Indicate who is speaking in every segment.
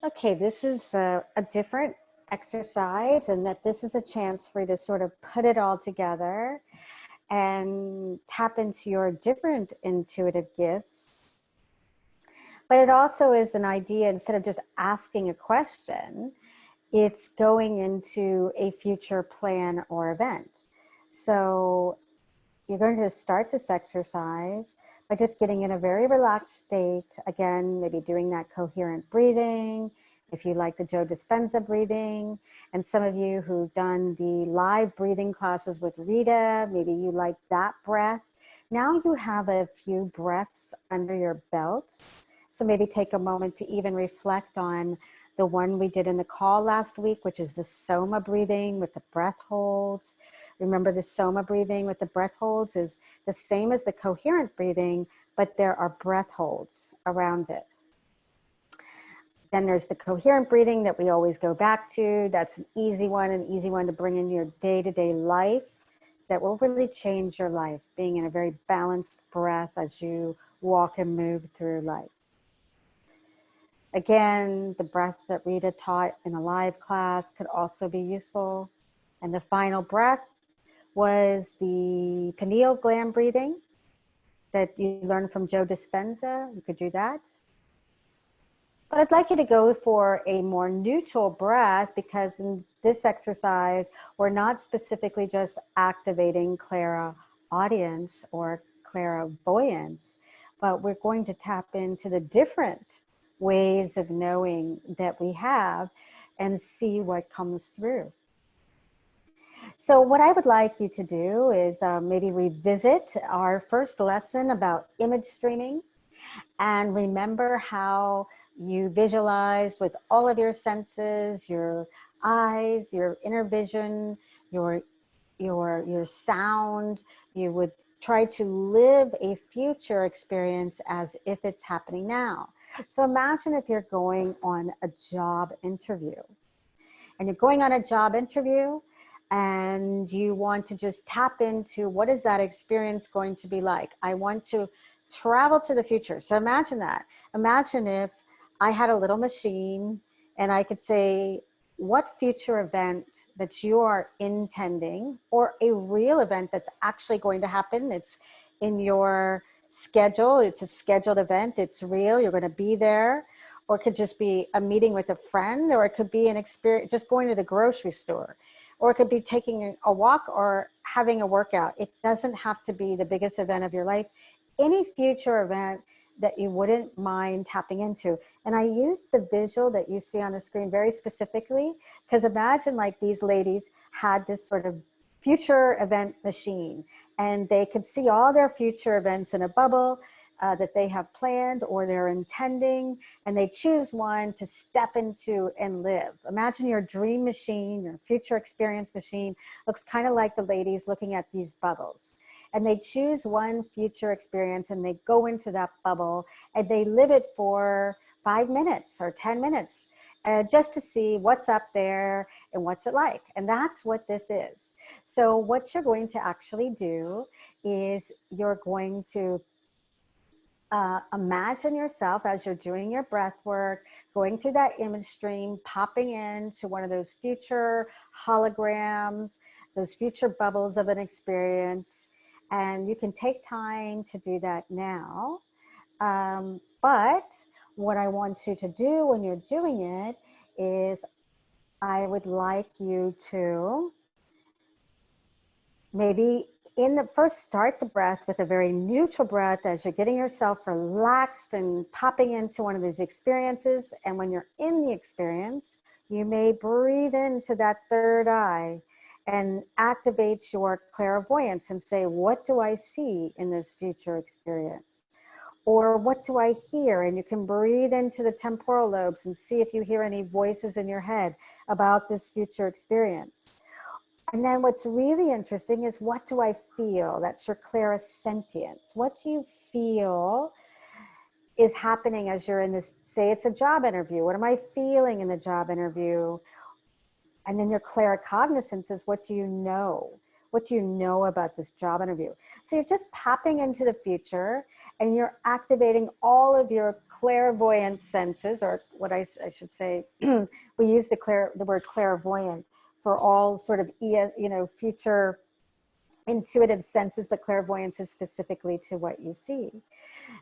Speaker 1: Okay, this is a different exercise, and that this is a chance for you to sort of put it all together and tap into your different intuitive gifts. But it also is an idea, instead of just asking a question, it's going into a future plan or event. So you're going to start this exercise by just getting in a very relaxed state. Again, maybe doing that coherent breathing, if you like the Joe Dispenza breathing. And some of you who've done the live breathing classes with Rita, maybe you like that breath. Now you have a few breaths under your belt. So maybe take a moment to even reflect on the one we did in the call last week, which is the Soma breathing with the breath holds. Remember, the Soma breathing with the breath holds is the same as the coherent breathing, but there are breath holds around it. Then there's the coherent breathing that we always go back to. That's an easy one to bring in your day-to-day life that will really change your life, being in a very balanced breath as you walk and move through life. Again, the breath that Rita taught in a live class could also be useful. And the final breath was the pineal gland breathing that you learned from Joe Dispenza. You could do that. But I'd like you to go for a more neutral breath, because in this exercise, we're not specifically just activating clairaudience or clairvoyance, but we're going to tap into the different ways of knowing that we have and see what comes through. So what I would like you to do is maybe revisit our first lesson about image streaming, and remember how you visualized with all of your senses, your eyes, your inner vision, your sound. You would try to live a future experience as if it's happening now. So imagine if you're going on a job interview, and you're going on a job interview and you want to just tap into what is that experience going to be like. I want to travel to the future. So imagine that. Imagine if I had a little machine and I could say what future event that you are intending, or a real event that's actually going to happen. It's in your schedule. It's a scheduled event. It's real. You're going to be there. Or it could just be a meeting with a friend, or it could be an experience, just going to the grocery store, or it could be taking a walk or having a workout. It doesn't have to be the biggest event of your life. Any future event that you wouldn't mind tapping into. And I use the visual that you see on the screen very specifically, because imagine like these ladies had this sort of future event machine, and they could see all their future events in a bubble that they have planned or they're intending, and they choose one to step into and live. Imagine your dream machine, your future experience machine looks kind of like the ladies looking at these bubbles. And they choose one future experience and they go into that bubble and they live it for 5 minutes or 10 minutes just to see what's up there and what's it like. And that's what this is. So what you're going to actually do is you're going to imagine yourself as you're doing your breath work, going through that image stream, popping into one of those future holograms, those future bubbles of an experience. And you can take time to do that now. But what I want you to do when you're doing it is I would like you to maybe start the breath with a very neutral breath as you're getting yourself relaxed and popping into one of these experiences. And when you're in the experience, you may breathe into that third eye and activate your clairvoyance and say, what do I see in this future experience? Or what do I hear? And you can breathe into the temporal lobes and see if you hear any voices in your head about this future experience. And then what's really interesting is, what do I feel? That's your clairsentience. What do you feel is happening as you're in this, say it's a job interview. What am I feeling in the job interview? And then your claircognizance is, what do you know? What do you know about this job interview? So you're just popping into the future and you're activating all of your clairvoyant senses, or what I should say, we use the word clairvoyant for all sort of, future intuitive senses, but clairvoyance is specifically to what you see.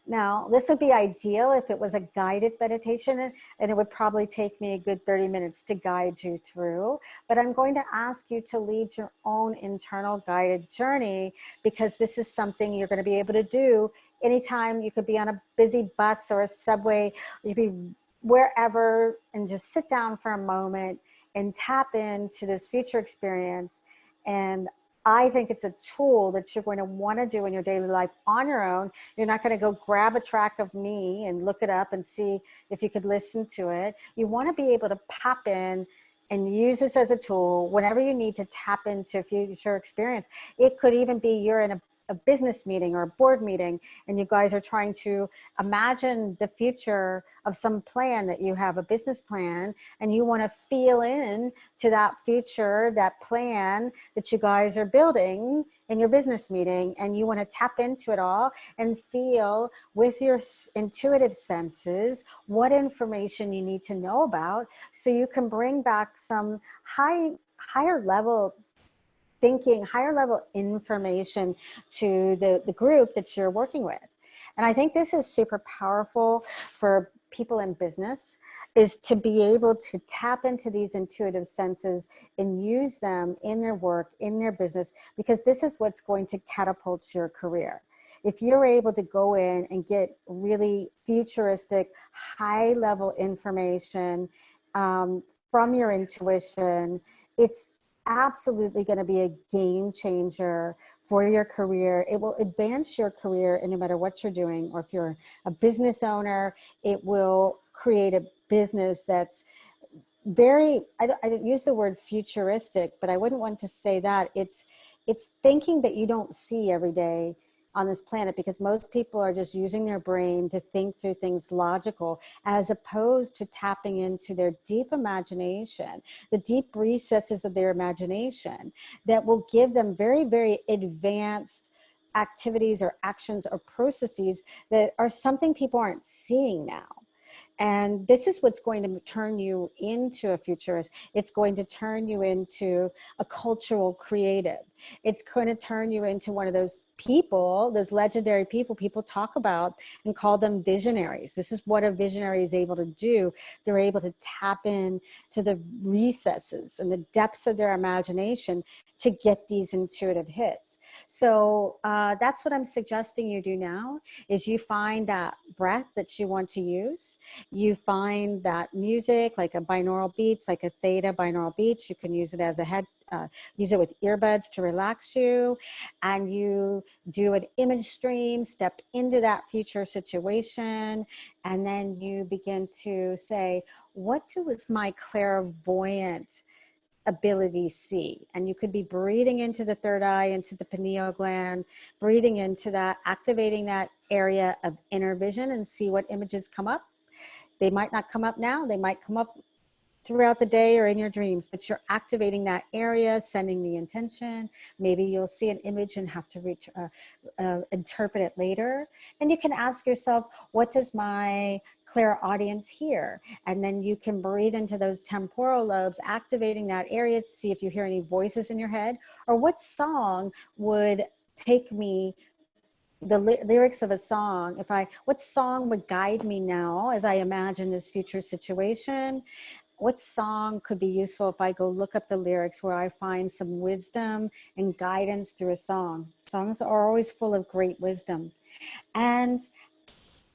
Speaker 1: Now, this would be ideal if it was a guided meditation, and it would probably take me a good 30 minutes to guide you through. But I'm going to ask you to lead your own internal guided journey, because this is something you're going to be able to do anytime. You could be on a busy bus or a subway, you could be wherever, and just sit down for a moment and tap into this future experience. And I think it's a tool that you're going to want to do in your daily life on your own. You're not going to go grab a track of me and look it up and see if you could listen to it. You want to be able to pop in and use this as a tool whenever you need to tap into a future experience. It could even be you're in a business meeting or a board meeting, and you guys are trying to imagine the future of some plan that you have, a business plan, and you want to feel in to that future, that plan that you guys are building in your business meeting, and you want to tap into it all and feel with your intuitive senses what information you need to know about, so you can bring back some higher level thinking, higher level information to the group that you're working with. And I think this is super powerful for people in business, is to be able to tap into these intuitive senses and use them in their work, in their business, because this is what's going to catapult your career. If you're able to go in and get really futuristic, high level information from your intuition, it's absolutely going to be a game changer for your career. It will advance your career, and no matter what you're doing, or if you're a business owner, it will create a business that's very, I don't use the word futuristic, but I wouldn't want to say that. It's thinking that you don't see every day on this planet, because most people are just using their brain to think through things logical, as opposed to tapping into their deep imagination, the deep recesses of their imagination that will give them very, very advanced activities or actions or processes that are something people aren't seeing now. And this is what's going to turn you into a futurist. It's going to turn you into a cultural creative. It's going to turn you into one of those people, those legendary people talk about and call them visionaries. This is what a visionary is able to do. They're able to tap in to the recesses and the depths of their imagination to get these intuitive hits. So that's what I'm suggesting you do now, is you find that breath that you want to use. You find that music, like a binaural beats, like a theta binaural beats. You can use it as a use it with earbuds to relax you, and you do an image stream, step into that future situation, and then you begin to say, what was my clairvoyant ability see? And you could be breathing into the third eye, into the pineal gland, breathing into that, activating that area of inner vision, and see what images come up. They might not come up now, they might come up throughout the day or in your dreams, but you're activating that area, sending the intention. Maybe you'll see an image and have to interpret it later. And you can ask yourself, what does my clairaudience hear? And then you can breathe into those temporal lobes, activating that area to see if you hear any voices in your head, or what song would take me, the lyrics of a song, what song would guide me now as I imagine this future situation? What song could be useful if I go look up the lyrics, where I find some wisdom and guidance through a song? Songs are always full of great wisdom. And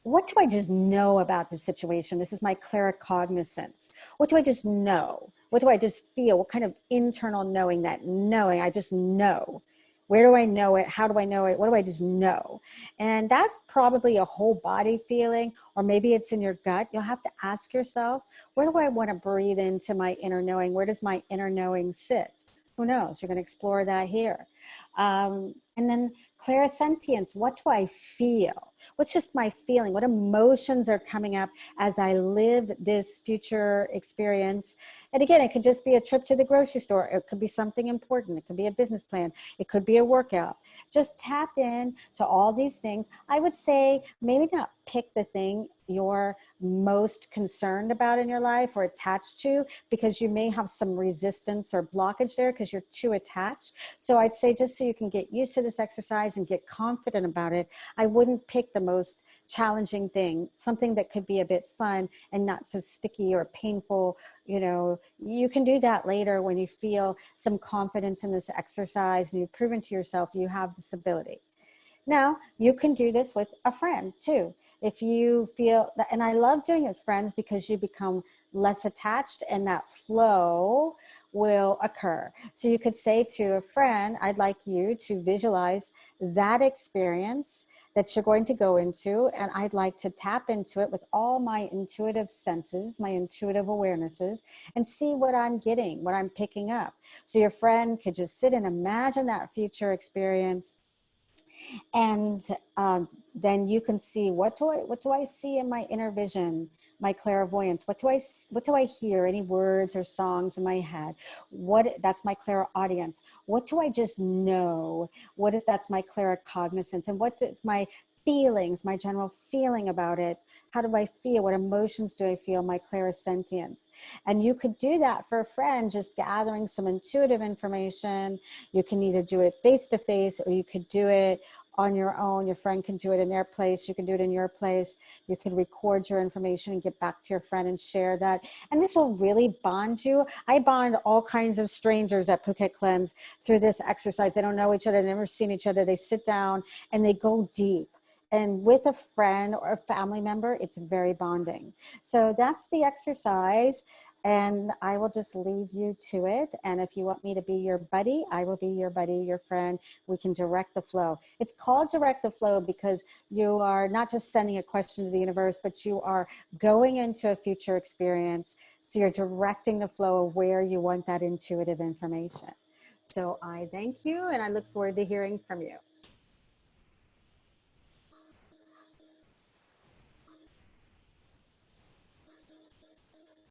Speaker 1: what do I just know about the situation? This is my claircognizance. What do I just know? What do I just feel? What kind of internal knowing, that knowing, I just know? Where do I know it? How do I know it? What do I just know? And that's probably a whole body feeling, or maybe it's in your gut. You'll have to ask yourself, where do I want to breathe into my inner knowing? Where does my inner knowing sit? Who knows? You're going to explore that here. And then clairsentience, what do I feel? What's just my feeling? What emotions are coming up as I live this future experience? And again, it could just be a trip to the grocery store. It could be something important. It could be a business plan. It could be a workout. Just tap in to all these things. I would say maybe not pick the thing you're most concerned about in your life or attached to, because you may have some resistance or blockage there because you're too attached. So I'd say, just so you can get used to this exercise and get confident about it, I wouldn't pick the most challenging thing, something that could be a bit fun and not so sticky or painful. You know, you can do that later when you feel some confidence in this exercise and you've proven to yourself you have this ability. Now, you can do this with a friend too. If you feel that, and I love doing it with friends because you become less attached and that flow will occur. So you could say to a friend, I'd like you to visualize that experience that you're going to go into, and I'd like to tap into it with all my intuitive senses, my intuitive awarenesses, and see what I'm getting, what I'm picking up. So your friend could just sit and imagine that future experience, and then you can see, what do I see in my inner vision, my clairvoyance? What do I hear? Any words or songs in my head? That's my clairaudience. What do I just know? That's my claircognizance, and what is my feelings, my general feeling about it? How do I feel? What emotions do I feel? My clairsentience. And you could do that for a friend, just gathering some intuitive information. You can either do it face to face, or you could do it on your own. Your friend can do it in their place. You can do it in your place. You can record your information and get back to your friend and share that. And this will really bond you. I bond all kinds of strangers at Phuket Cleanse through this exercise. They don't know each other, they've never seen each other. They sit down and they go deep. And with a friend or a family member, it's very bonding. So that's the exercise. And I will just leave you to it. And if you want me to be your buddy, I will be your buddy, your friend. We can direct the flow. It's called direct the flow because you are not just sending a question to the universe, but you are going into a future experience. So you're directing the flow of where you want that intuitive information. So I thank you, and I look forward to hearing from you.